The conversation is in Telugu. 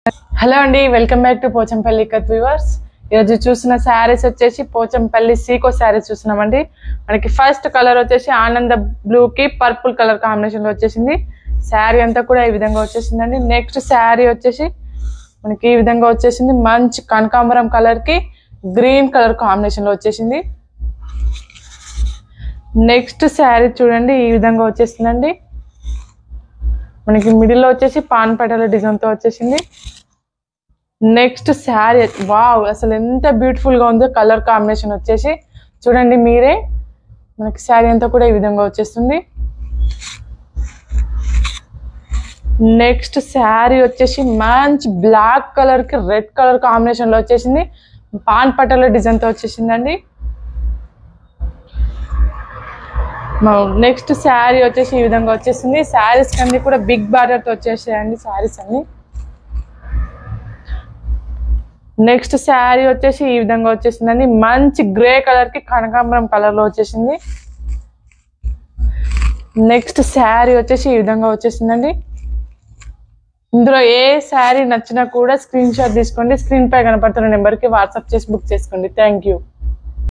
హలో అండి, వెల్కమ్ బ్యాక్ టు పోచంపల్లి కత్ వ్యూవర్స్. ఈరోజు చూసిన శారీస్ వచ్చేసి పోచంపల్లి సీకో శారీస్ చూస్తున్నామండి. మనకి ఫస్ట్ కలర్ వచ్చేసి ఆనంద బ్లూ కి పర్పుల్ కలర్ కాంబినేషన్ లో వచ్చేసింది. శారీ అంతా కూడా ఈ విధంగా వచ్చేసిందండి. నెక్స్ట్ శారీ వచ్చేసి మనకి ఈ విధంగా వచ్చేసింది. మంచి కనకాంబరం కలర్ కి గ్రీన్ కలర్ కాంబినేషన్ లో వచ్చేసింది. నెక్స్ట్ శారీ చూడండి, ఈ విధంగా వచ్చేసిందండి. మనకి మిడిల్ లో వచ్చేసి పాన్ పటాల డిజైన్ తో వచ్చేసింది. నెక్స్ట్ శారీ వావ్, అసలు ఎంత బ్యూటిఫుల్ గా ఉందో కలర్ కాంబినేషన్ వచ్చేసి చూడండి మీరే. మనకి శారీ అంతా కూడా ఈ విధంగా వచ్చేస్తుంది. నెక్స్ట్ శారీ వచ్చేసి మంచి బ్లాక్ కలర్ కి రెడ్ కలర్ కాంబినేషన్ లో వచ్చేసింది. పాన్ పటాల డిజైన్ తో వచ్చేసిందండి. నెక్స్ట్ శారీ వచ్చేసి ఈ విధంగా వచ్చేసింది. శారీస్ అన్ని కూడా బిగ్ బార్డర్ తో వచ్చేసాయండి శారీస్ అన్ని. నెక్స్ట్ శారీ వచ్చేసి ఈ విధంగా వచ్చేసిందండి. మంచి గ్రే కలర్ కి కనకాంబరం కలర్ లో వచ్చేసింది. నెక్స్ట్ శారీ వచ్చేసి ఈ విధంగా వచ్చేసిందండి. ఇందులో ఏ శారీ నచ్చినా కూడా స్క్రీన్ షాట్ తీసుకోండి. స్క్రీన్ పై కనపడుతున్న నెంబర్ కి వాట్సాప్ చేసి బుక్ చేసుకోండి. Thank you.